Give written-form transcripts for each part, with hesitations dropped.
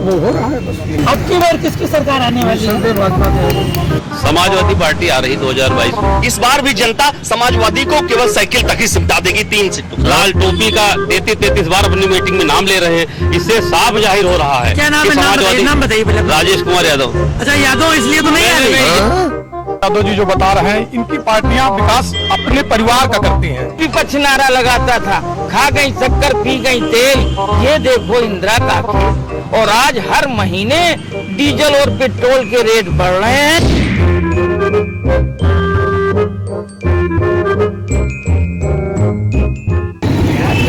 वो हो रहा है बस। अब की बार किसकी सरकार आने वाली है? समाजवादी पार्टी आ रही 2022 में। इस बार भी जनता समाजवादी को केवल साइकिल तक ही सिमटा देगी। 3 सीट। लाल टोपी का 33 बार अपनी मीटिंग में नाम ले रहे हैं। इससे साफ जाहिर हो रहा है। क्या नाम है? नाम बताइए पहले। राजेश कुमार यादव। अच्छा, यादव इसलिए तो नहीं आ रही। यादव जी जो बता रहे हैं, इनकी पार्टियां विकास अपने परिवार का करती हैं। विपक्ष नारा लगाता था, खा गई शक्कर पी गई तेल, ये देखो इंदिरा का खेल। और आज हर महीने डीजल और पेट्रोल के रेट बढ़ रहे हैं।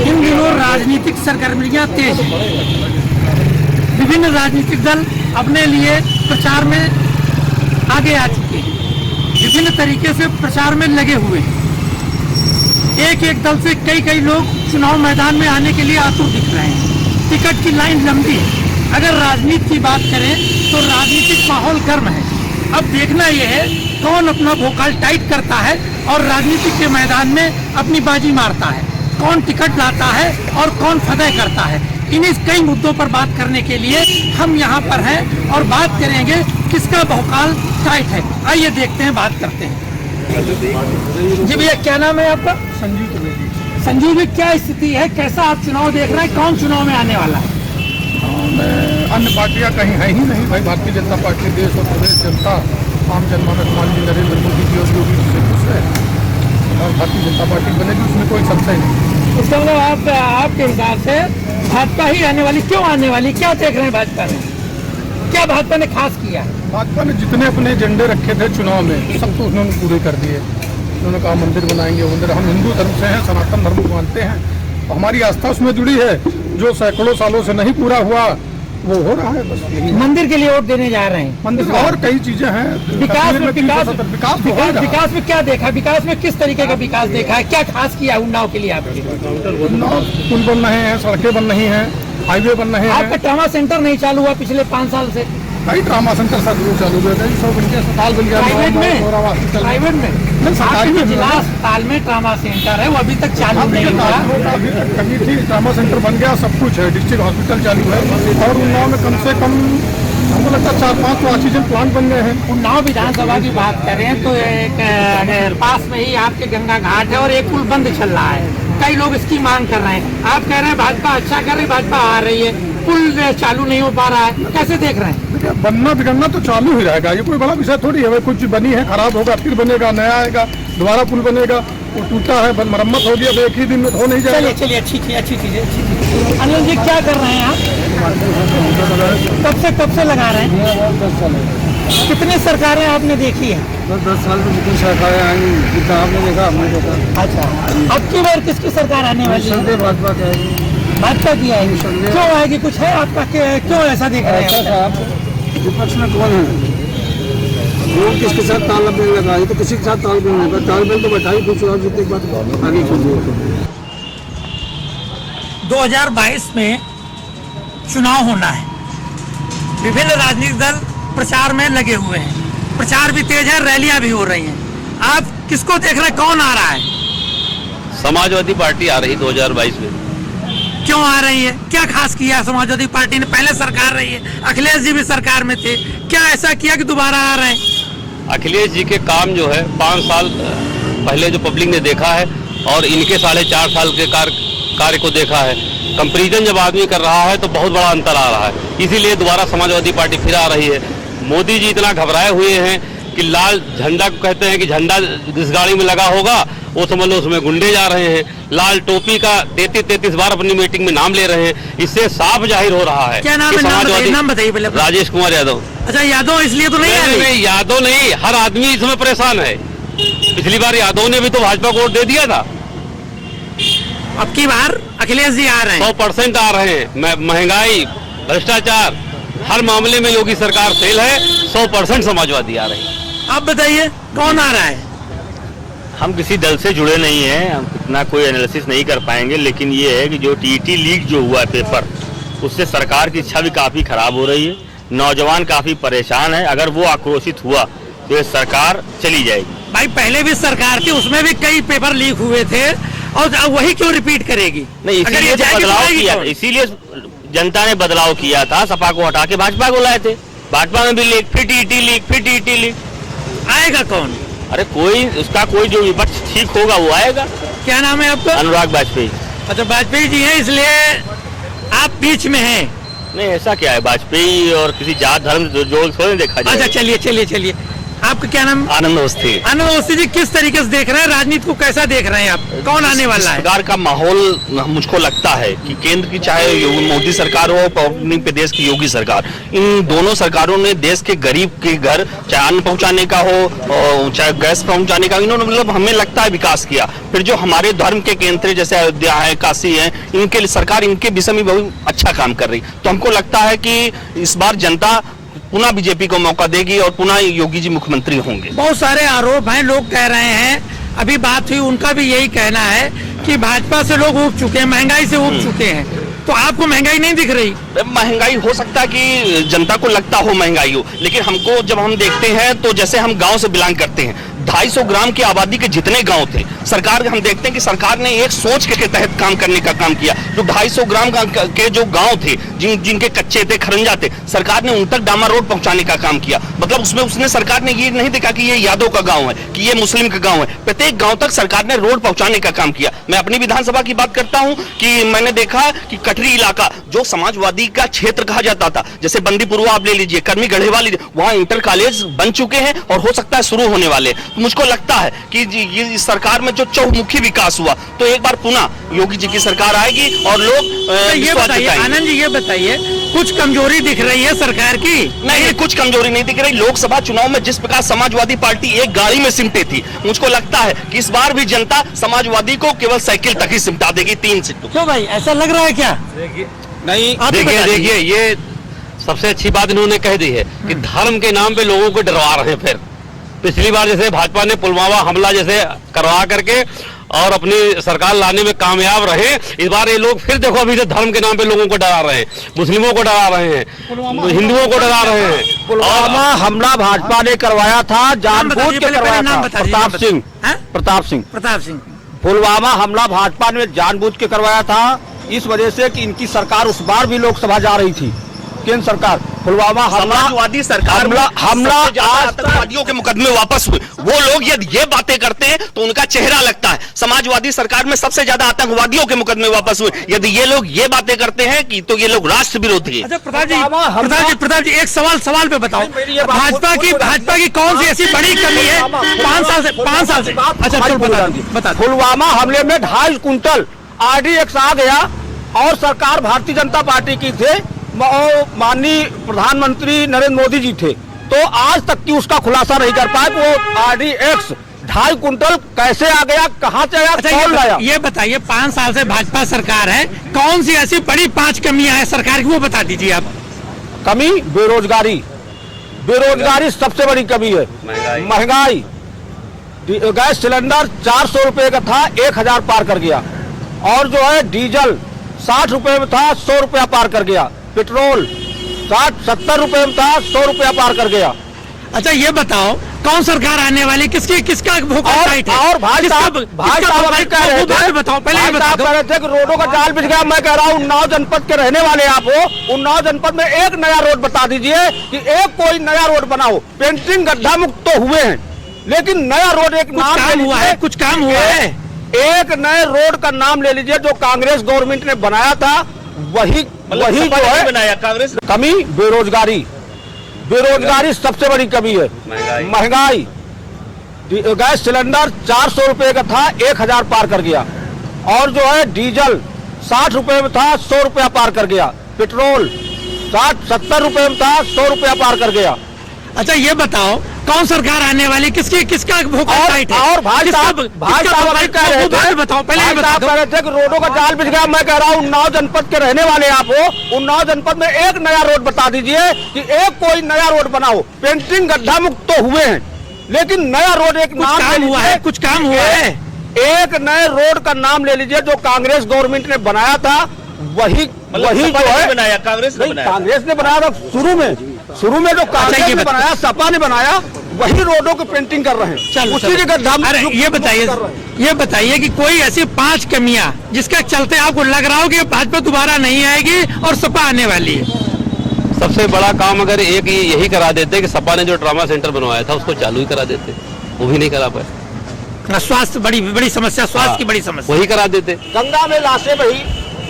इन दिनों राजनीतिक सरगर्मियां तेज हैं। विभिन्न राजनीतिक दल अपने लिए प्रचार में आगे आ चुके हैं, विभिन्न तरीके से प्रचार में लगे हुए हैं। एक एक दल से कई लोग चुनाव मैदान में आने के लिए आतुर दिख रहे हैं। टिकट की लाइन लंबी है। अगर राजनीति की बात करें तो राजनीतिक माहौल गर्म है। अब देखना यह है कौन अपना भोकाल टाइट करता है और राजनीति के मैदान में अपनी बाजी मारता है, कौन टिकट लाता है और कौन फतह करता है। इन्हीं कई मुद्दों पर बात करने के लिए हम यहाँ पर हैं और बात करेंगे किसका भोकाल टाइट है। आइए देखते हैं, बात करते हैं। जी भैया, क्या नाम है आपका? संजीव त्रिवेदी। संजीव जी, क्या स्थिति है, कैसा आप चुनाव देख रहे हैं, कौन चुनाव में आने वाला है? अन्य पार्टियां कहीं है ही नहीं भाई। भारतीय जनता पार्टी देश और प्रदेश जनता, आम जनमानस माननीय नरेंद्र मोदी जी और योगी जी से खुश है और भारतीय जनता पार्टी बनेगी, उसमें कोई संशय नहीं। इसका मतलब आपके हिसाब से भाजपा ही आने वाली। क्यों आने वाली, क्या देख रहे हैं भाजपा में, क्या भाजपा ने खास किया? भाजपा ने जितने अपने एजेंडे रखे थे चुनाव में, सब तो उन्होंने पूरे कर दिए। उन्होंने कहा मंदिर बनाएंगे, मंदिर। हम हिंदू धर्म से हैं, सनातन धर्म को मानते हैं, हमारी आस्था उसमें जुड़ी है। जो सैकड़ों सालों से नहीं पूरा हुआ वो हो रहा है बस। यही मंदिर के लिए वोट देने जा रहे हैं। मंदिर और कई चीजें हैं। विकास में क्या देखा, विकास में किस तरीके का विकास देखा है, क्या खास किया उन्नाव के लिए आपके? पुल बन रहे हैं, सड़कें बन रही हैं, हाईवे बन रहे हैं। आपका ट्रामा सेंटर नहीं चालू हुआ पिछले 5 साल से? कई ट्रामा सेंटर सब चालू हुए थे, सब बन के अस्पताल बन गया। प्राइवेट में सरकारी में जिला अस्पताल में ट्रामा सेंटर है, वो अभी तक चालू नहीं हुआ। अभी तक कमी थी, ट्रामा सेंटर बन गया, सब कुछ है, डिस्ट्रिक्ट हॉस्पिटल चालू है। और उन्नाव में कम से कम हमको लगता है 4-5 तो ऑक्सीजन प्लांट बन गए हैं। उन्नाव विधानसभा की बात करें तो एक पास में ही आपके गंगा घाट है और एक पुल बंद चल रहा है। कई लोग इसकी मांग कर रहे हैं। आप कह रहे हैं भाजपा अच्छा कर रही है, भाजपा आ रही है, पुल चालू नहीं हो पा रहा है, कैसे देख रहे हैं? बनना बिगड़ना तो चालू ही रहेगा, ये कोई बड़ा विषय थोड़ी है। कुछ बनी है, खराब होगा, फिर बनेगा, नया आएगा, दोबारा पुल बनेगा। वो टूटा है, मरम्मत होगी, अब एक ही दिन में हो नहीं जाएगा। चलिए अच्छी चीज। अनिल जी, क्या कर रहे हैं आप? कब से लगा रहे हैं? कितनी सरकारें आपने देखी है? 10 साल में जितनी सरकारें आई, जितना आपने देखा हमने देखा। अच्छा, अब की बार किसकी सरकार आने वाली है? भाजपा की आएगी। भाजपा की आएगी। क्यों आएगी, कुछ है आपका, क्यों ऐसा देख रहे हैं? विपक्ष में कौन है वो किसके साथ तालमेल लगा है? तो किसी के साथ तालमेल नहीं लगा। तालमेल तो बैठा ही कुछ और जितनी बात आगे कुछ। 2022 में चुनाव होना है, विभिन्न राजनीतिक दल प्रचार में लगे हुए हैं, प्रचार भी तेज है, रैलियां भी हो रही हैं। आप किसको देख रहे हैं, कौन आ रहा है? समाजवादी पार्टी आ रही 2022 में। क्यों आ रही है, क्या खास किया समाजवादी पार्टी ने? पहले सरकार रही है, अखिलेश जी भी सरकार में थे, क्या ऐसा किया कि दोबारा आ रहे हैं? अखिलेश जी के काम जो है 5 साल पहले जो पब्लिक ने देखा है और इनके 4.5 साल के कार्य को देखा है, कंपैरिजन जब आदमी कर रहा है तो बहुत बड़ा अंतर आ रहा है। इसीलिए दोबारा समाजवादी पार्टी फिर आ रही है। मोदी जी इतना घबराए हुए हैं कि लाल झंडा को कहते हैं कि झंडा जिस गाड़ी में लगा होगा वो समझ लो उसमें गुंडे जा रहे हैं। लाल टोपी का 33 बार अपनी मीटिंग में नाम ले रहे हैं। इससे साफ जाहिर हो रहा है। क्या नाम है? नाम बताइए पहले। राजेश कुमार यादव। अच्छा, यादव इसलिए तो नहीं? यादव नहीं, हर आदमी इसमें परेशान है। पिछली बार यादव ने भी तो भाजपा को वोट दे दिया था। अब की बार अखिलेश जी आ रहे हैं। 100% आ रहे हैं। महंगाई, भ्रष्टाचार, हर मामले में योगी सरकार फेल है। 100% समाजवादी आ रही है। अब बताइए कौन आ रहा है? हम किसी दल से जुड़े नहीं हैं, हम इतना कोई एनालिसिस नहीं कर पाएंगे, लेकिन ये है कि जो टीईटी लीक जो हुआ है पेपर, उससे सरकार की इच्छा भी काफ़ी खराब हो रही है। नौजवान काफ़ी परेशान है। अगर वो आक्रोशित हुआ तो ये सरकार चली जाएगी। भाई, पहले भी सरकार थी, उसमें भी कई पेपर लीक हुए थे और वही क्यों रिपीट करेगी? नहीं, इसीलिए तो बदलाव किया, इसीलिए जनता ने बदलाव किया था, सपा को हटा के भाजपा को लाए थे। भाजपा में भी लीक, फिर टीटी लीक, फिर टीटी लीक। आएगा कौन? अरे कोई उसका कोई जो विपक्ष ठीक होगा वो आएगा। क्या नाम है आपका? अनुराग वाजपेयी। अच्छा, वाजपेयी जी हैं, इसलिए आप बीच में हैं। नहीं, ऐसा क्या है, वाजपेयी और किसी जात धर्म जो थोड़े देखा जाए। अच्छा, चलिए। आपका क्या नाम? आनंद अवस्थी। आनंद अवस्थी जी, किस तरीके से देख रहे हैं राजनीति को, कैसा देख रहे हैं आप? कौन आने वाला है? सरकार का माहौल मुझको लगता है कि केंद्र की चाहे मोदी सरकार हो, अपनी प्रदेश की योगी सरकार, इन दोनों सरकारों ने देश के गरीब के घर चाहे अन्न पहुंचाने का हो, चाहे गैस पहुंचाने का, इन्होंने मतलब हमें लगता है विकास किया। फिर जो हमारे धर्म के केंद्र जैसे अयोध्या है, काशी है, इनके लिए सरकार इनके विषय में बहुत अच्छा काम कर रही। तो हमको लगता है कि इस बार जनता पुनः बीजेपी को मौका देगी और पुनः योगी जी मुख्यमंत्री होंगे। बहुत सारे आरोप हैं, लोग कह रहे हैं, अभी बात हुई, उनका भी यही कहना है कि भाजपा से लोग उब चुके हैं, महंगाई से उब चुके हैं। तो आपको महंगाई नहीं दिख रही? महंगाई हो सकता है कि जनता को लगता हो महंगाई हो, लेकिन हमको जब हम देखते हैं तो जैसे हम गांव से बिलोंग करते हैं, 250 ग्राम की आबादी के जितने गांव थे, सरकार हम देखते हैं कि सरकार ने एक सोच के तहत काम करने का काम किया। जो 250 ग्राम के जो गांव थे, जिनके कच्चे थे, खरंजा थे, सरकार ने उन तक डामर रोड पहुंचाने का काम किया। मतलब उसमें उसने सरकार ने ये नहीं देखा कि ये यादव का गांव है, कि ये मुस्लिम का गांव है, प्रत्येक गांव तक सरकार ने रोड पहुंचाने का काम किया। मैं अपनी विधानसभा की बात करता हूं कि मैंने देखा कि कटरी इलाका जो समाजवादी का क्षेत्र कहा जाता था, जैसे बंदीपुरवा आप ले लीजिए, कर्मी गढ़ेवा लीजिए, वहां इंटर कॉलेज बन चुके हैं और हो सकता है शुरू होने वाले। तो मुझको लगता है कि ये सरकार में जो चौमुखी विकास हुआ, तो एक बार पुनः योगी जी की सरकार आएगी और लोग ये बताइए आनंद जी, ये बताइए, कुछ कमजोरी दिख रही है सरकार की? नहीं, कुछ कमजोरी नहीं दिख रही। लोकसभा चुनाव में जिस प्रकार समाजवादी पार्टी एक गाड़ी में सिमटे थी, मुझको लगता है कि इस बार भी जनता समाजवादी को केवल साइकिल तक ही सिमटा देगी, 3 सीटों। क्यों भाई, ऐसा लग रहा है क्या? नहीं, देखिए ये सबसे अच्छी बात इन्होंने कह दी है कि धर्म के नाम पे लोगों को डरवा रहे हैं। फिर पिछली बार जैसे भाजपा ने पुलवामा हमला जैसे करवा करके और अपनी सरकार लाने में कामयाब रहे, इस बार ये लोग फिर देखो अभी से धर्म के नाम पे लोगों को डरा रहे हैं, मुस्लिमों को डरा रहे हैं, हिंदुओं को डरा रहे हैं। पुलवामा हमला भाजपा ने करवाया था, जानबूझ के करवाया था। प्रताप सिंह पुलवामा हमला भाजपा ने जानबूझ के करवाया था, इस वजह से कि इनकी सरकार उस बार भी लोकसभा जा रही थी, केंद्र सरकार। पुलवामा समाजवादी सरकार हमला आतंकवादियों के मुकदमे वापस हुए। वो लोग यदि ये बातें करते हैं तो उनका चेहरा लगता है। समाजवादी सरकार में सबसे ज्यादा आतंकवादियों के मुकदमे वापस हुए। यदि ये लोग ये बातें करते हैं कि तो ये लोग राष्ट्र विरोधी है। अच्छा प्रताप जी एक सवाल पे बताओ, भाजपा की कौन सी ऐसी बड़ी कमी है 5 साल से? अच्छा बता। पुलवामा हमले में 2.5 कुंटल RDX आ गया और सरकार भारतीय जनता पार्टी की थे, माननीय प्रधानमंत्री नरेंद्र मोदी जी थे, तो आज तक की उसका खुलासा नहीं कर पाए। वो RDX 2.5 कुंटल कैसे आ गया, कहां से आया, कौन लाया? ये बताइए, 5 साल से भाजपा सरकार है, कौन सी ऐसी बड़ी 5 कमियां हैं सरकार की, वो बता दीजिए आप। कमी बेरोजगारी सबसे बड़ी कमी है। महंगाई, गैस सिलेंडर 400 रुपए का था, 1000 पार कर गया, और जो है डीजल 60 रुपए में था, 100 रुपया पार कर गया, पेट्रोल 60-70 रुपए में था, 100 रुपया पार कर गया। अच्छा ये बताओ, कौन सरकार आने वाली, किसका टाइट है? और भाई साहब कह रहे थे कि रोडों का जाल बिछ गया। मैं कह रहा हूँ उन्नाव जनपद के रहने वाले आप हो, उन्नाव जनपद में एक नया रोड बता दीजिए कि एक कोई नया रोड बनाओ। पेंटिंग गड्ढा मुक्त तो हुए हैं, लेकिन नया रोड एक नाम हुआ है, कुछ काम हुआ है? एक नए रोड का नाम ले लीजिए जो कांग्रेस गवर्नमेंट ने बनाया था, वही जो है बनाया कांग्रेस। कमी बेरोजगारी सबसे बड़ी कमी है। महंगाई, गैस सिलेंडर 400 रुपए का था, 1000 पार कर गया, और जो है डीजल 60 रुपए में था, 100 रुपया पार कर गया, पेट्रोल 60-70 रुपए में था, 100 रुपया पार कर गया। अच्छा ये बताओ, कौन सरकार आने वाली, किसका टाइट है? और भाई साहब कह रहे थे कि रोडों का जाल बिछ गया। मैं कह रहा हूँ उन्नाव जनपद के रहने वाले आप हो, उन्नाव जनपद में एक नया रोड बता दीजिए कि एक कोई नया रोड बनाओ। पेंटिंग गड्ढा मुक्त तो हुए हैं, लेकिन नया रोड एक नाम हुआ है, कुछ काम हुआ है? एक नए रोड का नाम ले लीजिए जो कांग्रेस गवर्नमेंट ने बनाया था, वही जो है बनाया कांग्रेस ने बनाया था शुरू में। शुरू में जो अच्छा, कांग्रेस ये ने बनाया, सपा ने बनाया, वही रोडों की पेंटिंग कर रहे हैं। चलो, उसी चलो। के गड्ढा में अरे जो ये बताइए, कर रहे हैं। ये बताइए कि कोई ऐसी 5 कमियां जिसके चलते आपको लग रहा हो कि भाजपा दोबारा नहीं आएगी और सपा आने वाली है। सबसे बड़ा काम अगर एक यही करा देते कि सपा ने जो ट्रामा सेंटर बनवाया था उसको चालू ही करा देते, वो भी नहीं करा पाए। स्वास्थ्य बड़ी बड़ी समस्या, स्वास्थ्य की बड़ी समस्या। वही करा देते। गंगा में लाशें बही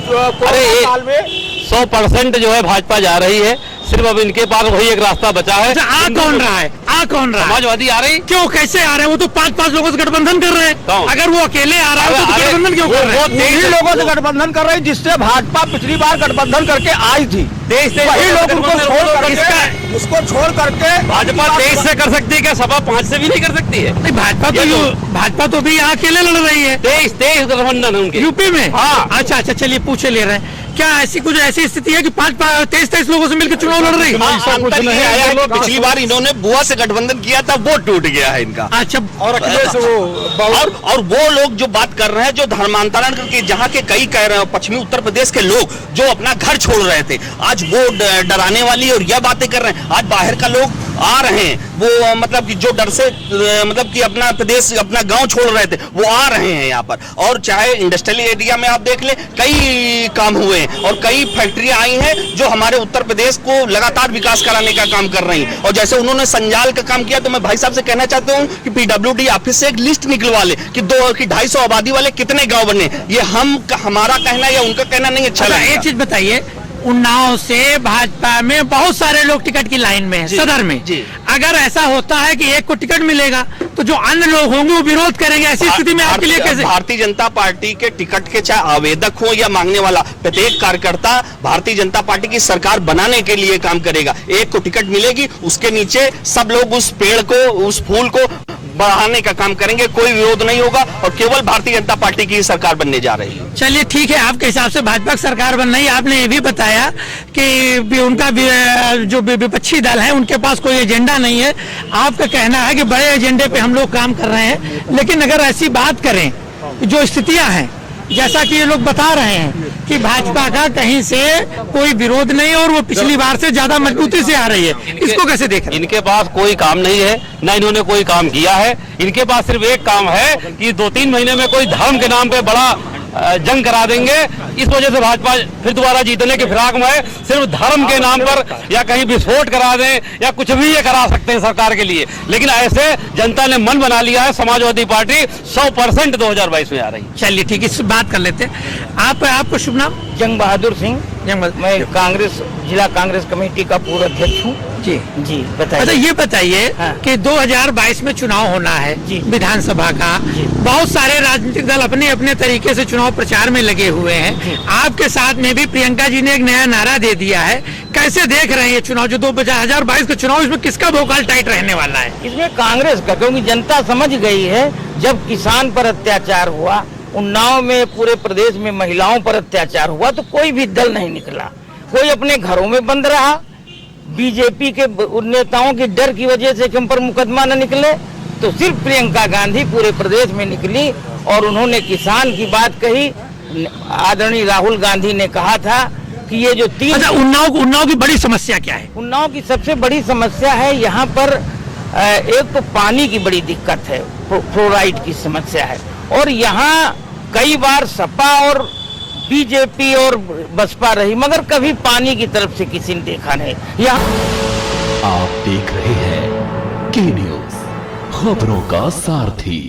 अरे ये साल में 100% जो है भाजपा जा रही है, सिर्फ अब इनके पास वही एक रास्ता बचा है। अच्छा, आ कौन रहा है? आ कौन रहा है? समाजवादी आ रही। क्यों, कैसे आ रहे हैं? वो तो 5-5 लोगों से गठबंधन कर रहे हैं। कौन? अगर वो अकेले आ रहा है तो अरे, गठबंधन क्यों कर रहे हैं? उन्हीं लोगों से गठबंधन कर रहे हैं जिससे भाजपा पिछली बार गठबंधन करके आई थी। वही लोग उनको छोड़ करके, उसको छोड़ करके भाजपा 23 से कर सकती है क्या? सपा 5 से भी नहीं कर सकती है। नहीं, भाजपा तो भी अकेले लड़ रही है 23 गठबंधन है उनके यूपी में। हाँ। अच्छा, चलिए पूछे ले रहे हैं। क्या ऐसी कुछ ऐसी स्थिति है कि 23 लोगों से मिलकर चुनाव लड़ रही है? ऐसा कुछ नहीं है। पिछली बार इन्होंने बुआ से गठबंधन किया था, वो टूट गया है इनका। अच्छा, और अखिलेश और वो लोग जो बात कर रहे हैं, जो धर्मांतरण करके जहाँ के कई कह रहे हैं, पश्चिमी उत्तर प्रदेश के लोग जो अपना घर छोड़ रहे थे, आज वो डराने वाली और यह बातें कर रहे हैं। आज बाहर का लोग आ रहे हैं, वो मतलब कि जो डर से मतलब कि अपना प्रदेश, अपना गांव छोड़ रहे थे, वो आ रहे हैं यहाँ पर। और चाहे इंडस्ट्रियल एरिया में आप देख ले, कई काम हुए हैं और कई फैक्ट्रियां आई हैं जो हमारे उत्तर प्रदेश को लगातार विकास कराने का काम कर रही हैं। और जैसे उन्होंने संजाल का काम किया, तो मैं भाई साहब से कहना चाहता हूँ कि PWD ऑफिस से एक लिस्ट निकलवा ले कि 250 आबादी वाले कितने गाँव बने। ये हमारा कहना या उनका कहना नहीं अच्छा लगेगा। एक चीज बताइए, उन्नाव से भाजपा में बहुत सारे लोग टिकट की लाइन में हैं, सदर में। जी। अगर ऐसा होता है कि एक को टिकट मिलेगा तो जो अन्य लोग होंगे वो विरोध करेंगे। ऐसी स्थिति में आपके लिए कैसे? भारतीय जनता पार्टी के टिकट के चाहे आवेदक हो या मांगने वाला, प्रत्येक कार्यकर्ता भारतीय जनता पार्टी की सरकार बनाने के लिए काम करेगा। एक को टिकट मिलेगी, उसके नीचे सब लोग उस पेड़ को, उस फूल को बढ़ाने का काम करेंगे। कोई विरोध नहीं होगा और केवल भारतीय जनता पार्टी की सरकार बनने जा रही है। चलिए ठीक है, आपके हिसाब से भाजपा की सरकार बन रही है। आपने ये भी बताया कि उनका जो विपक्षी दल है उनके पास कोई एजेंडा नहीं है। आपका कहना है कि बड़े एजेंडे पे हम लोग काम कर रहे हैं। लेकिन अगर ऐसी बात करें, जो स्थितियां हैं, जैसा कि ये लोग बता रहे हैं कि भाजपा का कहीं से कोई विरोध नहीं और वो पिछली बार से ज्यादा मजबूती से आ रही है, इसको कैसे देख रहे हैं? इनके पास कोई काम नहीं है, ना इन्होंने कोई काम किया है। इनके पास सिर्फ एक काम है कि 2-3 महीने में कोई धर्म के नाम पे बड़ा जंग करा देंगे। इस वजह से भाजपा फिर दोबारा जीतने की फिराक में है। सिर्फ धर्म के नाम पर या कहीं विस्फोट करा दें या कुछ भी ये करा सकते हैं सरकार के लिए। लेकिन ऐसे जनता ने मन बना लिया है, समाजवादी पार्टी 100% 2022 में आ रही है। चलिए ठीक है, इस बात कर लेते हैं। आपको शुभ नाम? जंग बहादुर सिंह, मैं कांग्रेस जिला कांग्रेस कमेटी का पूर्व अध्यक्ष हूँ। जी बताइए। अच्छा, ये बताइए हाँ। कि 2022 में चुनाव होना है विधानसभा का। बहुत सारे राजनीतिक दल अपने अपने तरीके से चुनाव प्रचार में लगे हुए हैं। आपके साथ में भी प्रियंका जी ने एक नया नारा दे दिया है। कैसे देख रहे हैं ये चुनाव, जो 2022 का चुनाव, इसमें किसका भोकाल टाइट रहने वाला है? इसमें कांग्रेस का, क्योंकि जनता समझ गई है जब किसान पर अत्याचार हुआ, उन्नाव में पूरे प्रदेश में महिलाओं पर अत्याचार हुआ, तो कोई भी दल नहीं निकला, कोई अपने घरों में बंद रहा। बीजेपी के नेताओं के डर की वजह से कि हम पर मुकदमा न निकले, तो सिर्फ प्रियंका गांधी पूरे प्रदेश में निकली और उन्होंने किसान की बात कही। आदरणीय राहुल गांधी ने कहा था कि ये जो 3 अच्छा, उन्नाव की बड़ी समस्या क्या है? उन्नाव की सबसे बड़ी समस्या है यहाँ पर एक तो पानी की बड़ी दिक्कत है, फ्लोराइड की समस्या है। और यहाँ कई बार सपा और बीजेपी और बसपा रही, मगर कभी पानी की तरफ से किसी ने देखा नहीं। यहाँ आप देख रहे हैं के न्यूज, खबरों का सारथी।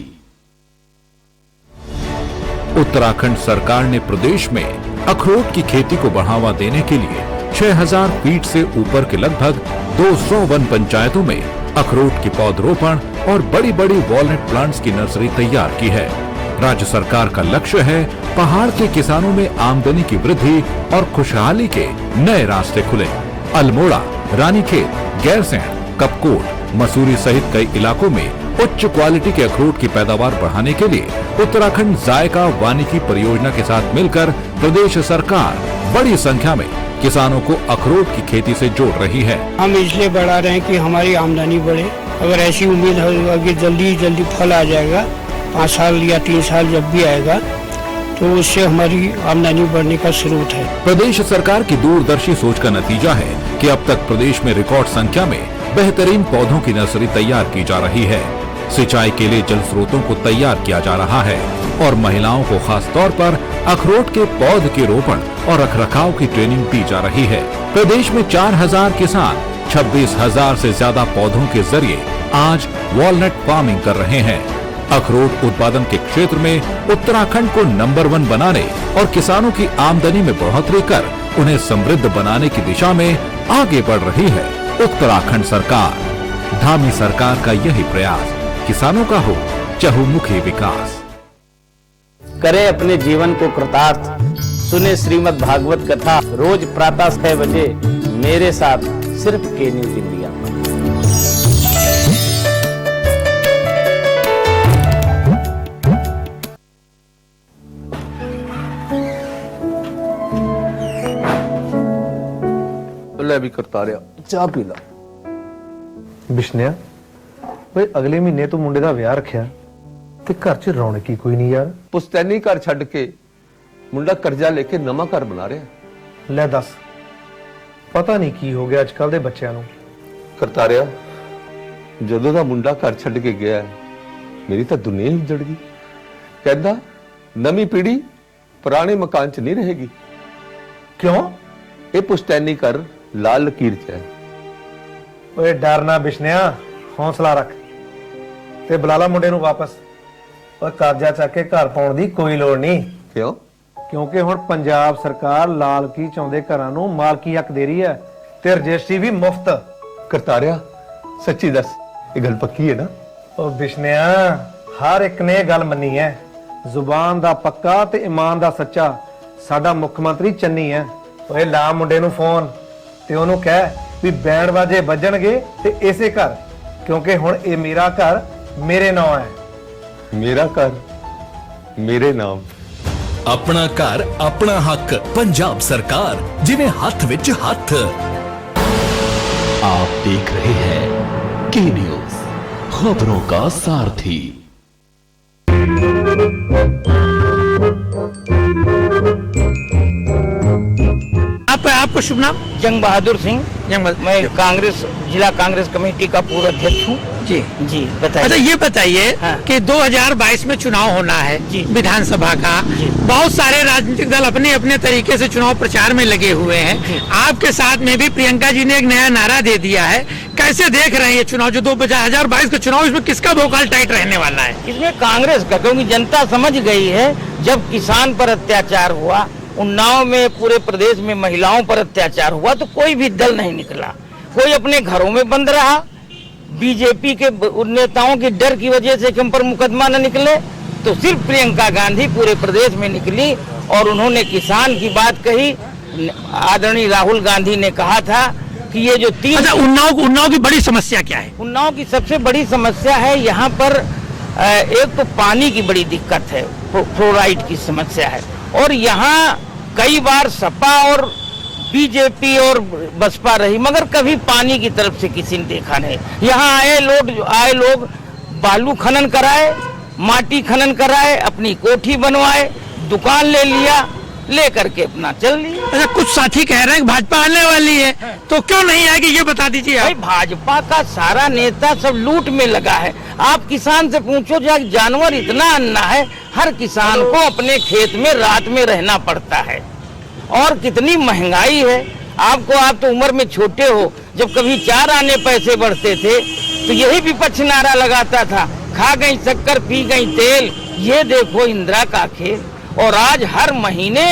उत्तराखंड सरकार ने प्रदेश में अखरोट की खेती को बढ़ावा देने के लिए 6000 फीट से ऊपर के लगभग 200 वन पंचायतों में अखरोट की पौधरोपण और बड़ी बड़ी वॉलनट प्लांट्स की नर्सरी तैयार की है। राज्य सरकार का लक्ष्य है पहाड़ के किसानों में आमदनी की वृद्धि और खुशहाली के नए रास्ते खुले। अल्मोड़ा, रानीखेत, गैरसैंण, कपकोट, मसूरी सहित कई इलाकों में उच्च क्वालिटी के अखरोट की पैदावार बढ़ाने के लिए उत्तराखंड जायका वानिकी परियोजना के साथ मिलकर प्रदेश सरकार बड़ी संख्या में किसानों को अखरोट की खेती से जोड़ रही है। हम इसलिए बढ़ा रहे हैं कि हमारी आमदनी बढ़े। अगर ऐसी उम्मीद होगा कि जल्दी फल आ जाएगा, 5 साल या 3 साल जब भी आएगा, तो उससे हमारी आमदनी बढ़ने का स्रोत है। प्रदेश सरकार की दूरदर्शी सोच का नतीजा है कि अब तक प्रदेश में रिकॉर्ड संख्या में बेहतरीन पौधों की नर्सरी तैयार की जा रही है। सिंचाई के लिए जल स्रोतों को तैयार किया जा रहा है और महिलाओं को खास तौर पर अखरोट के पौध के रोपण और रखरखाव की ट्रेनिंग दी जा रही है। प्रदेश में 4000 किसान 26,000 से ज्यादा पौधों के जरिए आज वॉलनट फार्मिंग कर रहे हैं। अखरोट उत्पादन के क्षेत्र में उत्तराखंड को नंबर 1 बनाने और किसानों की आमदनी में बढ़ोतरी कर उन्हें समृद्ध बनाने की दिशा में आगे बढ़ रही है उत्तराखंड सरकार। धामी सरकार का यही प्रयास किसानों का हो चहुमुखी विकास। करें अपने जीवन को कृतार्थ, सुने श्रीमद् भागवत कथा रोज प्रातः 6 बजे मेरे साथ सिर्फ के न्यूज इंडिया पर। ਲੈ ਵੀ ਕਰਤਾ ਰਿਆ ਚਾਹ ਪੀ ਲਾ। ਬਿਸ਼ਨਿਆ ਬਈ ਅਗਲੇ ਮਹੀਨੇ ਤੋਂ ਮੁੰਡੇ ਦਾ ਵਿਆਹ ਰੱਖਿਆ ਤੇ ਘਰ 'ਚ ਰੌਣਕ ਹੀ ਕੋਈ ਨਹੀਂ ਯਾਰ। ਪੁਸਤੈਨੀ ਘਰ ਛੱਡ ਕੇ ਮੁੰਡਾ ਕਰਜ਼ਾ ਲੈ ਕੇ ਨਵਾਂ ਘਰ ਬਣਾ ਰਿਹਾ। ਲੈ ਦੱਸ ਪਤਾ ਨਹੀਂ ਕੀ ਹੋ ਗਿਆ ਅੱਜ ਕੱਲ ਦੇ ਬੱਚਿਆਂ ਨੂੰ। ਕਰਤਾ ਰਿਆ ਜਦੋਂ ਦਾ ਮੁੰਡਾ ਘਰ ਛੱਡ ਕੇ ਗਿਆ ਮੇਰੀ ਤਾਂ ਦੁਨੀਆ ਹੀ ਉਜੜ ਗਈ। ਕਹਿੰਦਾ ਨਵੀਂ ਪੀੜ੍ਹੀ ਪੁਰਾਣੇ ਮਕਾਨ 'ਚ ਨਹੀਂ ਰਹੇਗੀ। ਕਿਉਂ? ਇਹ ਪੁਸਤੈਨੀ ਘਰ ਲਾਲ ਲਕੀਰ 'ਚ ਹੈ। ਓਏ ਡਰ ਨਾ ਬਿਸ਼ਨਿਆ, ਹੌਸਲਾ ਰੱਖ ਤੇ ਬੁਲਾ ਲਾ ਮੁੰਡੇ ਨੂੰ ਵਾਪਸ। ਓਏ ਕਰਜ਼ਾ ਚੱਕ ਕੇ ਘਰ ਪਾਉਣ ਦੀ ਕੋਈ ਲੋੜ ਨਹੀਂ। ਕਿਉਂ? ਕਿਉਂਕਿ ਹੁਣ ਪੰਜਾਬ ਸਰਕਾਰ ਲਾਲ ਕੀ ਚਾਹੁੰਦੇ ਘਰਾਂ ਨੂੰ ਮਾਲਕੀ ਹੱਕ ਦੇ ਰਹੀ ਹੈ ਤੇ ਰਜਿਸਟਰੀ ਵੀ ਮੁਫਤ। ਕਰਤਾ ਰਿਆ ਸੱਚੀ ਦੱਸ ਇਹ ਗੱਲ ਪੱਕੀ ਹੈ ਨਾ? ਓ ਬਿਸ਼ਨਿਆ ਹਰ ਇੱਕ ਨੇ ਇਹ ਗੱਲ ਮੰਨੀ ਹੈ। ਜ਼ੁਬਾਨ ਦਾ ਪੱਕਾ ਤੇ ਈਮਾਨ ਦਾ ਸੱਚਾ ਸਾਡਾ ਮੁੱਖ ਮੰਤਰੀ ਚੰਨੀ ਹੈ। ਓਏ ਲਾ ਮੁੰਡੇ ਨੂੰ ਫੋਨ ਤੇ ਉਹਨੂੰ ਕਹਿ ਵੀ ਬੈਂਡ ਬਾਜੇ ਵੱਜਣਗੇ ਤੇ ਇਸੇ ਘਰ, ਕਿਉਂਕਿ ਹੁਣ ਇਹ ਮੇਰਾ ਘਰ ਮੇਰੇ ਨਾਂ ਹੈ। ਮੇਰਾ ਘਰ ਮੇਰੇ ਨਾਮ। अपना घर अपना हक पंजाब सरकार जिवें हथ विच हथ। आप देख रहे हैं के न्यूज खबरों का सारथी। आपका शुभ नाम? जंग बहादुर सिंह। मैं कांग्रेस जिला कांग्रेस कमेटी का पूर्व अध्यक्ष हूँ। जी जी बताइए। अच्छा ये बताइए हाँ। कि 2022 में चुनाव होना है जी। विधानसभा का। बहुत सारे राजनीतिक दल अपने अपने तरीके से चुनाव प्रचार में लगे हुए हैं। आपके साथ में भी प्रियंका जी ने एक नया नारा दे दिया है। कैसे देख रहे हैं ये चुनाव जो 2022 का चुनाव, इसमें किसका भोकाल टाइट रहने वाला है? इसमें कांग्रेस का, क्योंकि जनता समझ गई है जब किसान पर अत्याचार हुआ, उन्नाव में पूरे प्रदेश में महिलाओं पर अत्याचार हुआ तो कोई भी दल नहीं निकला, कोई अपने घरों में बंद रहा। बीजेपी के नेताओं की डर की वजह से कि हम पर मुकदमा न निकले, तो सिर्फ प्रियंका गांधी पूरे प्रदेश में निकली और उन्होंने किसान की बात कही। आदरणीय राहुल गांधी ने कहा था कि ये जो 3 अच्छा उन्नाव की बड़ी समस्या क्या है? उन्नाव की सबसे बड़ी समस्या है यहाँ पर एक तो पानी की बड़ी दिक्कत है, फ्लोराइड की समस्या है। और यहाँ कई बार सपा और बीजेपी और बसपा रही, मगर कभी पानी की तरफ से किसी ने देखा नहीं। यहाँ आए लोग बालू खनन कराए, माटी खनन कराए, अपनी कोठी बनवाए, दुकान ले लिया, ले करके अपना चल लिया। अच्छा कुछ साथी कह रहे हैं कि भाजपा आने वाली है, तो क्यों नहीं आएगी ये बता दीजिए भाई। आप। भाजपा का सारा नेता सब लूट में लगा है। आप किसान से पूछो, जो जानवर इतना अन्ना है, हर किसान को अपने खेत में रात में रहना पड़ता है और कितनी महंगाई है। आप तो उम्र में छोटे हो, जब कभी 4 आने पैसे बढ़ते थे तो यही विपक्ष नारा लगाता था, खा गई शक्कर पी गई तेल, ये देखो इंदिरा का खेल। और आज हर महीने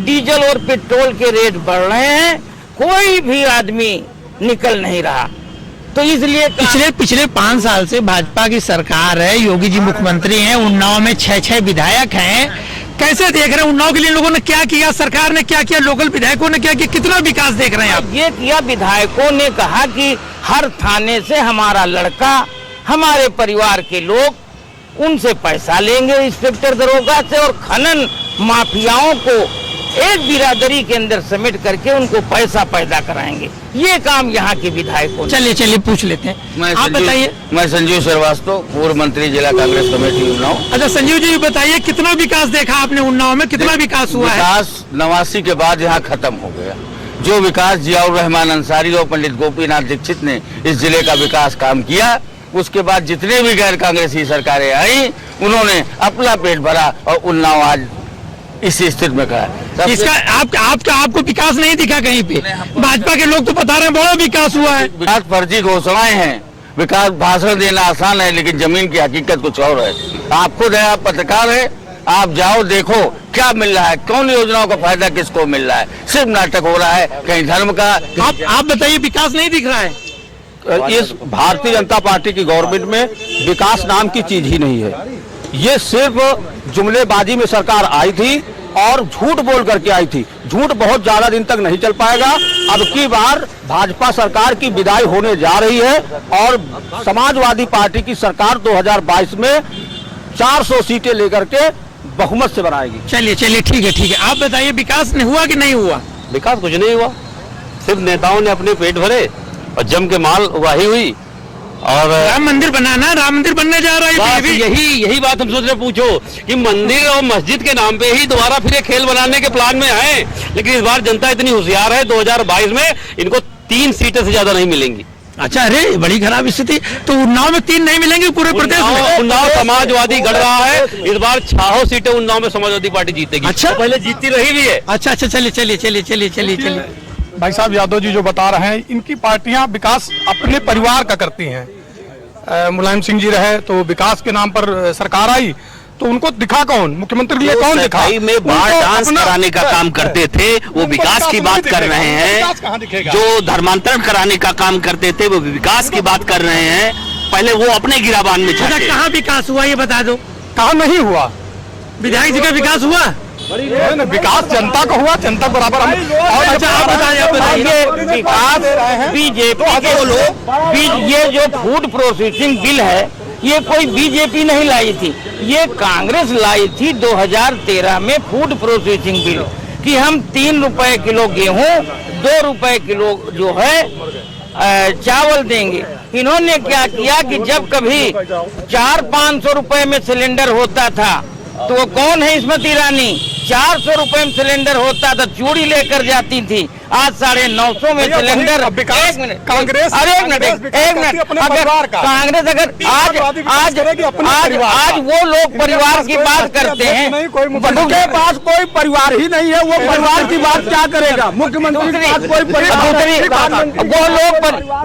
डीजल और पेट्रोल के रेट बढ़ रहे हैं, कोई भी आदमी निकल नहीं रहा। तो इसलिए पिछले 5 साल से भाजपा की सरकार है, योगी जी मुख्यमंत्री हैं, उन्नाव में 6 विधायक हैं। कैसे देख रहे हैं उन्नाव के लिए लोगों ने क्या किया, सरकार ने क्या किया, लोकल विधायकों ने क्या किया, कितना विकास देख रहे हैं आप? ये किया, विधायकों ने कहा कि हर थाने से हमारा लड़का, हमारे परिवार के लोग, उनसे पैसा लेंगे इंस्पेक्टर दरोगा से, और खनन माफियाओं को एक बिरादरी के अंदर समेट करके उनको पैसा पैदा कराएंगे। ये काम यहाँ के विधायकों। चलिए पूछ लेते हैं, आप बताइए। मैं संजीव श्रीवास्तव, पूर्व मंत्री जिला कांग्रेस कमेटी उन्नाव। अच्छा संजीव जी बताइए, कितना विकास देखा आपने उन्नाव में, कितना विकास हुआ है? विकास 89 के बाद यहाँ खत्म हो गया। जो विकास जियाउर रहमान अंसारी और पंडित गोपीनाथ दीक्षित ने इस जिले का विकास काम किया, उसके बाद जितने भी गैर कांग्रेसी सरकारें आई उन्होंने अपना पेट भरा और उन्नाव आज इस स्थिति में खड़ा। इसका आपको विकास नहीं दिखा कहीं पे? भाजपा के लोग तो बता रहे हैं बड़ा विकास हुआ है। विकास फर्जी घोषणाएं हैं, विकास भाषण देना आसान है लेकिन जमीन की हकीकत कुछ और है। आप खुद है, आप पत्रकार है, आप जाओ देखो क्या मिल रहा है, कौन योजनाओं का फायदा किसको मिल रहा है, सिर्फ नाटक हो रहा है कहीं धर्म का। आप बताइए, विकास नहीं दिख रहा है? इस भारतीय जनता पार्टी की गवर्नमेंट में विकास नाम की चीज ही नहीं है। ये सिर्फ जुमलेबाजी में सरकार आई थी और झूठ बोल करके आई थी। झूठ बहुत ज्यादा दिन तक नहीं चल पाएगा। अब की बार भाजपा सरकार की विदाई होने जा रही है और समाजवादी पार्टी की सरकार 2022 में 400 सीटें लेकर के बहुमत से बनाएगी। चलिए ठीक है। आप बताइए, विकास नहीं हुआ कि नहीं हुआ? विकास कुछ नहीं हुआ, सिर्फ नेताओं ने अपने पेट भरे और जम के माल उगाही हुई। और राम मंदिर बनाना, राम मंदिर बनने जा रहा है। यही बात हम सोच रहे, पूछो कि मंदिर और मस्जिद के नाम पे ही दोबारा फिर एक खेल बनाने के प्लान में है। लेकिन इस बार जनता इतनी होशियार है, 2022 में इनको 3 सीटें से ज्यादा नहीं मिलेंगी। अच्छा, अरे बड़ी खराब स्थिति। तो उन्नाव में 3 नहीं मिलेंगे पूरे प्रदेश में? उन्नाव समाजवादी गढ़ रहा है, इस बार 6 सीटें उन्नाव में समाजवादी पार्टी जीतेगी। अच्छा, तो पहले जीतती रही भी है। अच्छा, चलिए। भाई साहब यादव जी जो बता रहे हैं, इनकी पार्टियां विकास अपने परिवार का करती हैं। मुलायम सिंह जी रहे तो विकास के नाम पर सरकार आई तो उनको दिखा कौन? मुख्यमंत्री के लिए कौन दिखा? में बार डांस कराने का काम करते थे वो विकास की बात कर रहे हैं। जो धर्मांतरण कराने का काम करते थे वो विकास की बात कर रहे हैं। पहले वो अपने गिराबान में छाते। कहाँ विकास हुआ ये बता दो? कहाँ नहीं हुआ? विधायक जी का विकास हुआ? विकास जनता का हुआ, जनता बराबर हम। और अच्छा, आप बताइए, विकास बीजेपी के लोग, ये जो फूड प्रोसेसिंग बिल है ये कोई बीजेपी नहीं लाई थी, ये कांग्रेस लाई थी 2013 में फूड प्रोसेसिंग बिल कि हम 3 रुपए किलो गेहूं, 2 रुपए किलो जो है चावल देंगे। इन्होंने क्या किया कि जब कभी 400-500 रुपए में सिलेंडर होता था तो वो कौन है स्मृति ईरानी, 400 रुपए में सिलेंडर होता था, चूड़ी लेकर जाती थी। आज 950 में सिलेंडर। एक मिनट, कांग्रेस, अरे एक मिनट, अगर कांग्रेस अगर आज वो लोग परिवार की बात करते हैं, उनके पास कोई परिवार ही नहीं है, वो परिवार की बात क्या करेगा? मुख्यमंत्री के पास कोई परिवार,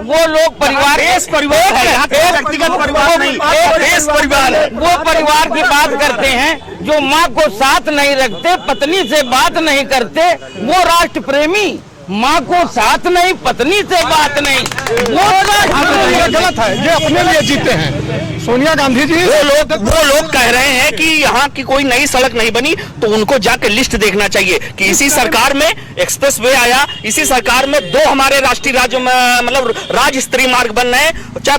वो लोग परिवार व्यक्तिगत परिवार नहीं, देश परिवार है। वो परिवार की बात करते हैं जो माँ को साथ नहीं रखते, पत्नी से बात नहीं करते, वो राष्ट्र प्रेमी। माँ को साथ नहीं, पत्नी से बात नहीं, वो गलत है। ये अपने लिए जीते हैं सोनिया गांधी जी। वो लोग कह रहे हैं कि यहाँ की कोई नई सड़क नहीं बनी, तो उनको जाकर लिस्ट देखना चाहिए कि इसी सरकार में एक्सप्रेस वे आया, इसी सरकार में 2 हमारे राष्ट्रीय राज्य मतलब राज्य स्तरीय मार्ग बन रहे हैं, चाहे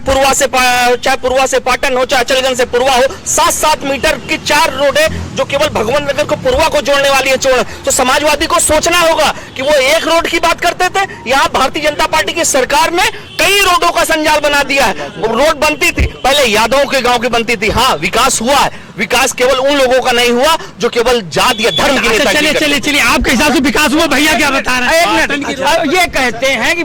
पुरवा से पाटन हो, चाहे अचलगंज से पुरवा हो, 7-7 मीटर की 4 रोड है जो केवल भगवान नगर को पुरवा को जोड़ने वाली है। तो समाजवादी को सोचना होगा कि वो एक रोड की बात करते थे, यहाँ भारतीय जनता पार्टी की सरकार ने कई रोडों का संजाल बना दिया है। रोड बनती थी पहले यादवों के गांव की बनती थी। हाँ, विकास हुआ है, विकास केवल उन लोगों का नहीं हुआ जो केवल जात या धर्म की नेता। चलिए आपके हिसाब से विकास हुआ, भैया क्या बता रहे हैं? ये कहते हैं कि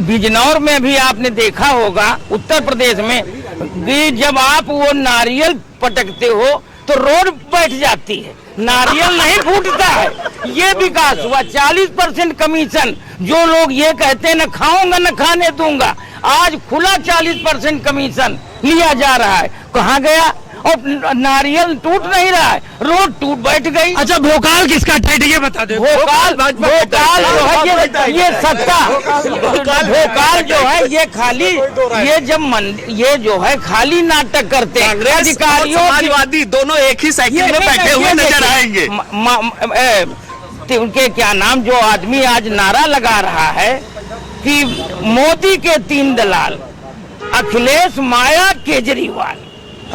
बिजनौर में भी आपने देखा होगा, उत्तर प्रदेश में कि जब आप वो नारियल पटकते हो तो रोड बैठ जाती है, नारियल नहीं फूटता है। ये विकास हुआ। 40% कमीशन, जो लोग ये कहते हैं न खाऊंगा न खाने दूंगा, आज खुला 40% कमीशन लिया जा रहा है। कहाँ गया? और नारियल टूट नहीं रहा है, रोड टूट बैठ गई। अच्छा, भोकाल किसका टाइट है ये बता दो? भोकाल जो है ये सत्ता, भोकाल जो है ये खाली, ये जो है खाली नाटक करते हैं। अधिकारियों, समाजवादी दोनों एक ही साइकिल में बैठे हुए नजर आएंगे। उनके क्या नाम, जो आदमी आज नारा लगा रहा है कि मोदी के 3 दलाल, अखिलेश, माया, केजरीवाल,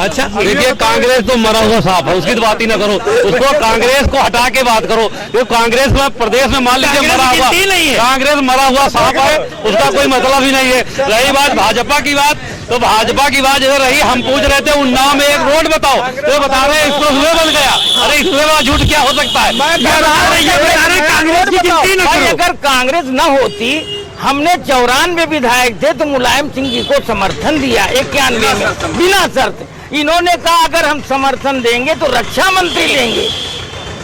अच्छा देखिए, कांग्रेस तो मरा हुआ सांप है, उसकी तो बात ही ना करो, उसको कांग्रेस को हटा के बात करो। जो कांग्रेस में प्रदेश में मान लीजिए मरा हुआ, कांग्रेस मरा हुआ सांप है, उसका कोई मतलब ही नहीं है। रही बात भाजपा की बात, तो भाजपा की बात जैसे रही, हम पूछ रहे थे उन्नाव में एक रोड बताओ, तो बता रहे एक्सप्रेसवे बन गया। अरे एक्सप्रेसवे झूठ क्या हो सकता है? अगर कांग्रेस न होती, हमने 94 विधायक थे तो मुलायम सिंह जी को समर्थन दिया 91 में बिना शर्त। इन्होंने कहा अगर हम समर्थन देंगे तो रक्षा मंत्री लेंगे।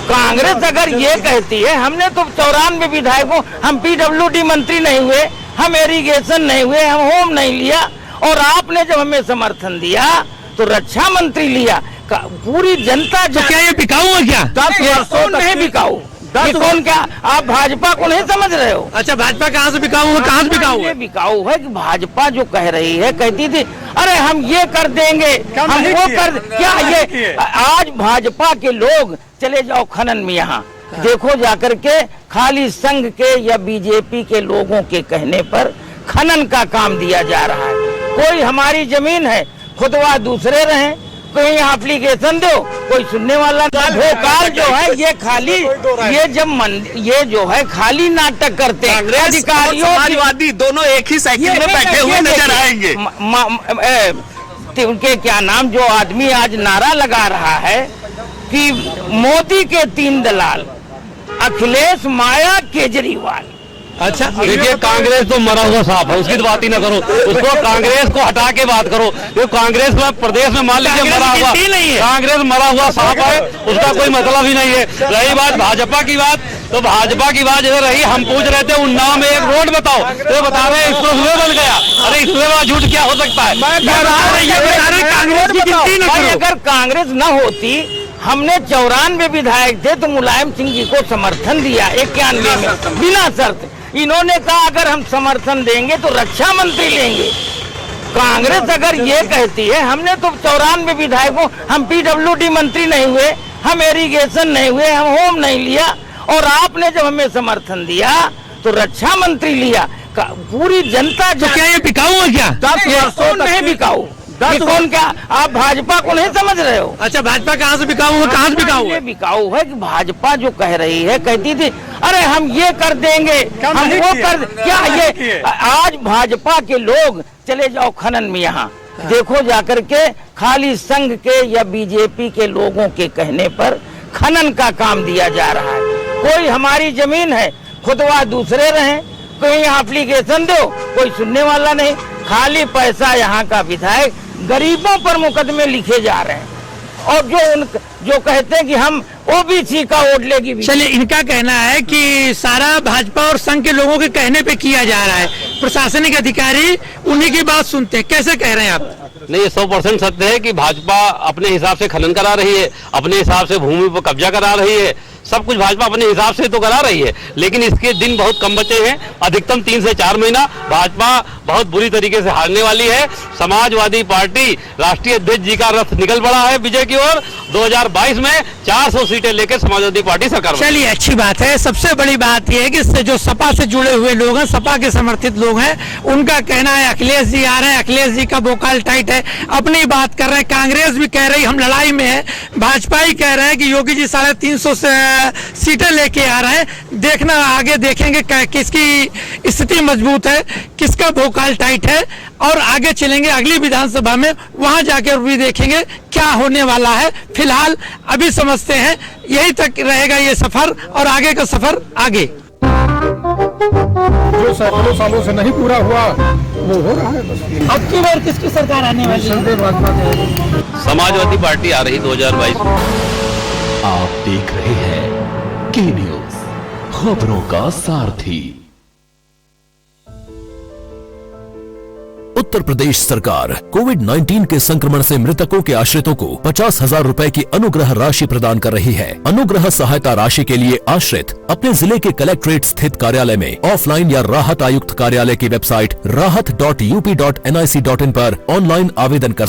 कांग्रेस अगर ये कहती है, हमने तो 94 विधायकों, हम PWD मंत्री नहीं हुए, हम इरिगेशन नहीं हुए, हम होम नहीं लिया, और आपने जब हमें समर्थन दिया तो रक्षा मंत्री लिया। पूरी जनता तो क्या ये बिकाऊ है क्या? 10 वर्षों नहीं बिकाऊ। कौन क्या आप भाजपा को नहीं समझ रहे हो? अच्छा, भाजपा कहाँ से बिकाऊ है? कहाँ से बिकाऊ है? बिकाऊ है कि भाजपा जो कह रही है, कहती थी अरे हम ये कर देंगे, हम वो कर, क्या ये आज भाजपा के लोग चले जाओ खनन में, यहाँ देखो जाकर के, खाली संघ के या बीजेपी के लोगों के कहने पर खनन का काम दिया जा रहा है। कोई हमारी जमीन है, खुदवा दूसरे रहे, कहीं एप्लीकेशन दो, कोई सुनने वाला नहीं। भोकाल जो है ये खाली, ये जो है खाली नाटक करते हैं। अधिकारियों, समाजवादी दोनों एक ही साइकिल में बैठे हुए नजर आएंगे। उनके क्या नाम, जो आदमी आज नारा लगा रहा है कि मोदी के 3 दलाल, अखिलेश, माया, केजरीवाल। अच्छा देखिए, कांग्रेस तो मरा हुआ सांप है, उसकी तो बात ही ना करो, उसको कांग्रेस को हटा के बात करो। जो कांग्रेस में प्रदेश में मान लीजिए मरा हुआ, कांग्रेस मरा हुआ सांप है, उसका कोई मतलब ही नहीं है। रही बात भाजपा की बात, तो भाजपा की बात जैसे रही, हम पूछ रहे थे उन्नाव में एक रोड बताओ, तो बता रहे एक्सप्रेसवे बन गया। अरे एक्सप्रेसवे झूठ क्या हो सकता है? अगर कांग्रेस न होती, हमने 94 विधायक थे तो मुलायम सिंह जी को समर्थन दिया 91 में बिना शर्त। इन्होंने कहा अगर हम समर्थन देंगे तो रक्षा मंत्री लेंगे। कांग्रेस अगर ये कहती है, हमने तो 94 विधायकों, हम PWD मंत्री नहीं हुए, हम इरिगेशन नहीं हुए, हम होम नहीं लिया, और आपने जब हमें समर्थन दिया तो रक्षा मंत्री लिया। पूरी जनता तो क्या ये बिकाऊ है क्या? 10 वर्षों नहीं बिकाऊ। कौन क्या आप भाजपा को नहीं समझ रहे हो? अच्छा, भाजपा कहाँ से बिकाऊ है? कहाँ से बिकाऊ है? बिकाऊ है कि भाजपा जो कह रही है, कहती थी अरे हम ये कर देंगे, हम वो कर, क्या ये आज भाजपा के लोग चले जाओ खनन में, यहाँ देखो जाकर के, खाली संघ के या बीजेपी के लोगों के कहने पर खनन का काम दिया जा रहा है। कोई हमारी जमीन है, खुदवा दूसरे रहे, कहीं एप्लीकेशन दो, कोई सुनने वाला नहीं। खाली पैसा यहाँ का विधायक, गरीबों पर मुकदमे लिखे जा रहे हैं, और जो कहते हैं कि हम ओबीसी का वोट लेगी। चलिए, इनका कहना है कि सारा भाजपा और संघ के लोगों के कहने पे किया जा रहा है, प्रशासनिक अधिकारी उन्हीं की बात सुनते हैं। कैसे कह रहे हैं आप? नहीं, ये 100% सत्य है कि भाजपा अपने हिसाब से खनन करा रही है, अपने हिसाब से भूमि पर कब्जा करा रही है, सब कुछ भाजपा अपने हिसाब से तो करा रही है, लेकिन इसके दिन बहुत कम बचे हैं। अधिकतम 3 से 4 महीना भाजपा बहुत बुरी तरीके से हारने वाली है। समाजवादी पार्टी राष्ट्रीय अध्यक्ष जी का रथ निकल पड़ा है विजय की ओर। 2022 में 400 सीटें लेकर समाजवादी पार्टी सरकार। चलिए, अच्छी बात है। सबसे बड़ी बात यह है कि जो सपा से जुड़े हुए लोग हैं, सपा के समर्थित लोग हैं, उनका कहना है अखिलेश जी आ रहे हैं, अखिलेश जी का वोकल टाइट है, अपनी बात कर रहे हैं। कांग्रेस भी कह रही हम लड़ाई में है, भाजपा ही कह रहे हैं कि योगी जी 350 सीटें लेके आ रहे हैं। देखना, आगे देखेंगे किसकी स्थिति मजबूत है, किसका वोकल टाइट है, और आगे चलेंगे अगली विधानसभा में, वहां जाकर भी देखेंगे क्या होने वाला है। फिलहाल अभी समझते हैं, यही तक रहेगा ये सफर, और आगे का सफर आगे। जो सैकड़ों सालों से नहीं पूरा हुआ वो हो रहा है बस। अब की बार किसकी सरकार आने वाली है? समाजवादी पार्टी आ रही 2022 में। आप देख रहे हैं के न्यूज, खबरों का सारथी। उत्तर प्रदेश सरकार कोविड-19 के संक्रमण से मृतकों के आश्रितों को 50,000 रुपए की अनुग्रह राशि प्रदान कर रही है। अनुग्रह सहायता राशि के लिए आश्रित अपने जिले के कलेक्ट्रेट स्थित कार्यालय में ऑफलाइन या राहत आयुक्त कार्यालय की वेबसाइट rahat.up.nic.in पर ऑनलाइन आवेदन कर